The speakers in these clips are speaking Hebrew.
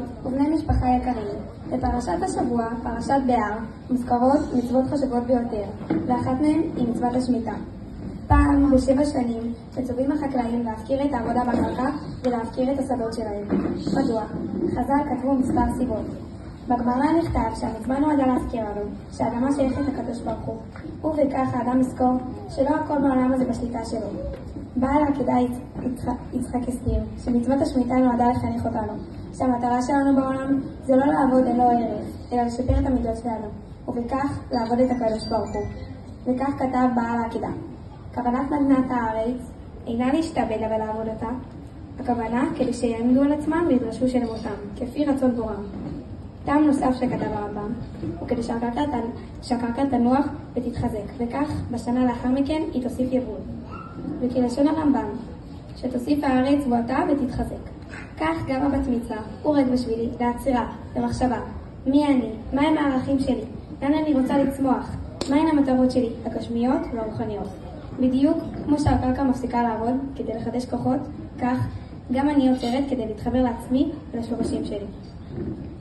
בנות ובני משפחה יקרים, בפרשת השבוע, פרשת בהר, מוזכרות מצוות חשובות ביותר, ואחת מהן היא מצוות השמיטה. פעם ב7 שנים מצווים החקלאים להפקיר את העבודה בקרקע ולהפקיר את השדות שלהם. מדוע? חז"ל כתבו מספר סיבות. בגמרא נכתב שהמצווה נועדה להזכיר לנו שהאדמה שייכת לקדוש ברוך הוא, ובכך האדם יזכור שלא הכל בעולם הזה בשליטה שלו. בעל העקידה יצחק הסביר שמצוות השמיטה נועדה לחנך אותנו, שהמטרה שלנו בעולם זה לא לעבוד ללא ערך, אלא לשפר את המידות שלנו, ובכך לעבוד את הקדוש ברוך הוא. וכך כתב בעל העקידה: כוונת נתנת הארץ אינה להשתעבד לה ולעבוד אותה, הכוונה כדי שיעמדו על עצמם וידרשו שלמותם, כפי רצון בורם. טעם נוסף שכתב הרמב"ם הוא כדי שהקרקע תנוח ותתחזק, וכך בשנה לאחר מכן היא תוסיף יבול. וכי לשון הרמב"ם שתוסיף הארץ בועתה ותתחזק. כך גם הבת מצווה הוא רגע בשבילי לעצירה, למחשבה, מי אני, מהם הערכים שלי, לאן אני רוצה לצמוח, מהן המטרות שלי, הגשמיות והרוחניות. בדיוק כמו שהקרקע מפסיקה לעבוד כדי לחדש כוחות, כך גם אני עוצרת כדי להתחבר לעצמי ולשורשים שלי.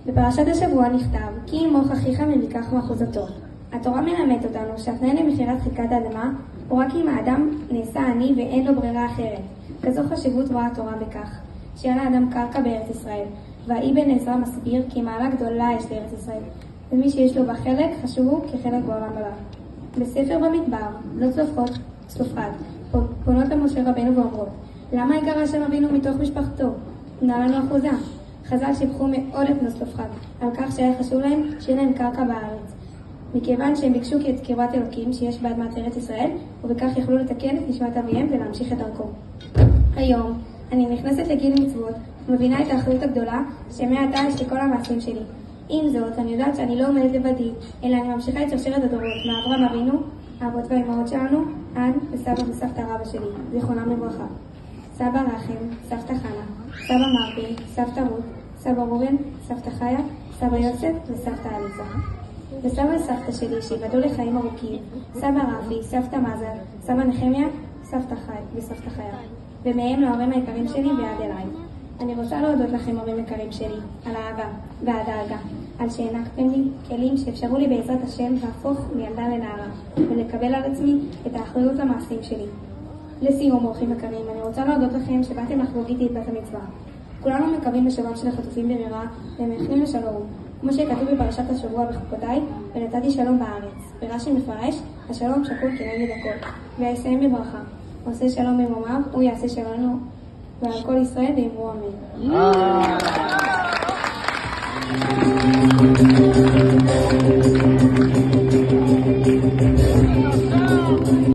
בפרשת השבוע נכתב כי ימוך אחיך ממיקח מאחוזתו. התורה מלמדת אותנו שהתנאי למכירת חלקת האדמה הוא רק אם האדם נעשה עני ואין לו ברירה אחרת. כזו חשיבות רואה התורה בכך שיהיה לאדם קרקע בארץ ישראל, והאי בן עזרא מסביר כי מעלה גדולה יש לארץ ישראל, ומי שיש לו בה חלק חשוב הוא כחלק בעולם הבא. בספר במדבר בנות צלופחד פונות למשה רבנו ואומרות: למה יגרש אבינו מתוך משפחתו? תנה לנו אחוזה. חז"ל שיבחו מאוד את בנות צלופחד על כך שהיה חשוב להם שיהיה להם קרקע בארץ, מכיוון שהם ביקשו את קרבת אלוקים שיש באדמת ארץ ישראל, ובכך יכלו לתקן את נשמת אביהם ולהמשיך את דרכו. היום אני נכנסת לגיל מצוות ומבינה את האחריות הגדולה שמעתה יש לכל המעשים שלי. עם זאת, אני יודעת שאני לא עומדת לבדי, אלא אני ממשיכה את שרשרת הדורות מאברהם אבינו, האבות והאימהות שלנו, עד לסבא וסבתא רבא שלי, זיכרונם לברכה. סבא רחם, סבתא חנה, סבא מרפי, סבתא רות, סבא ראובן, סבתא חיה, סבא יוסף וסבתא עליזה. וסבא וסבתא שלי שיבדו לחיים ארוכים, סבא רפי, סבתא מזל, סבא נחמיה, סבתא חי וסבתא חיה. ומהם להורים היקרים שלי ועד אליי. אני רוצה להודות לכם הורים יקרים שלי, על האהבה והדאגה, על שהענקתם לי כלים שאפשרו לי בעזרת השם להפוך מילדה לנערה, ולקבל על עצמי את האחריות למעשים שלי. לסיום אורחים יקרים, אני רוצה להודות לכם שבאתם לחגוג איתי את בת המצווה. כולנו מקווים לשובם של החטופים במהרה ומייחלים לשלום, כמו שכתוב בפרשת השבוע בחוקותיי, ונתתי שלום בארץ. ורש"י מפרש, השלום שקול כנגד הכל. ויסיים בברכה, עושה שלום במרומיו, הוא יעשה שלום ועל כל ישראל ואמרו אמן.